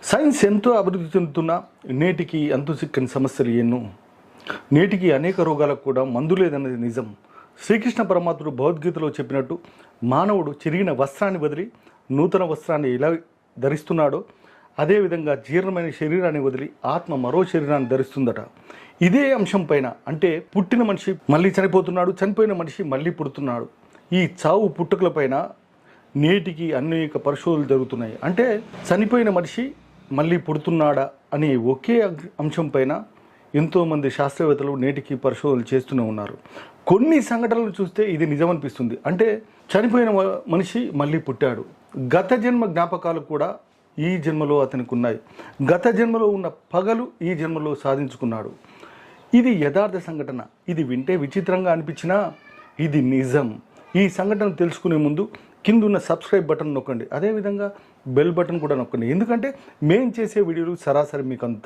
Science ఎంతో అభివృద్ధి చెందుతున్న నేటికి అంతు చిక్కని సమస్యలు ఎన్నో. నేటికి అనేక రోగాలకు కూడా మందు లేదన్నది నిజం. శ్రీకృష్ణ పరమాత్ముడు భగవద్గీతలో చెప్పినట్టు మానవుడు చిరిగిన వస్త్రాన్ని వదిలి నూతన వస్త్రాన్ని ఎలా ధరిస్తున్నాడో అదేవిధంగా జీర్ణమైన శరీరాన్ని వదిలి ఆత్మ మరో శరీరాన్ని ధరిస్తుందట. ఇదే అంశం పైన అంటే పుట్టిన మనిషి మళ్ళీ చనిపోతున్నాడు, చనిపోయిన మనిషి మళ్ళీ పుడుతున్నాడు. ఈ చావు పుట్టుకల పైన నేటికి అనేక పరిశోధనలు జరుగుతున్నాయి. అంటే చనిపోయిన మనిషి మళ్ళీ పుడుతున్నాడా అనే ఒకే అంశం పైన ఎంతోమంది శాస్త్రవేత్తలు నేటికి పరిశోధనలు చేస్తూనే ఉన్నారు. కొన్ని సంఘటనలు చూస్తే ఇది నిజమనిపిస్తుంది. అంటే చనిపోయిన మనిషి మళ్ళీ పుట్టాడు, గత జన్మ జ్ఞాపకాలు కూడా ఈ జన్మలో అతనికి ఉన్నాయి, గత జన్మలో ఉన్న పగలు ఈ జన్మలో సాధించుకున్నాడు. ఇది యథార్థ సంఘటన. ఇది వింటే విచిత్రంగా అనిపించినా ఇది నిజం. ఈ సంఘటన తెలుసుకునే ముందు కిందున్న సబ్స్క్రైబ్ బటన్ నొక్కండి, అదేవిధంగా బెల్ బటన్ కూడా నొక్కండి. ఎందుకంటే మేము చేసే వీడియోలు సరాసరి మీకు అందుతాయి.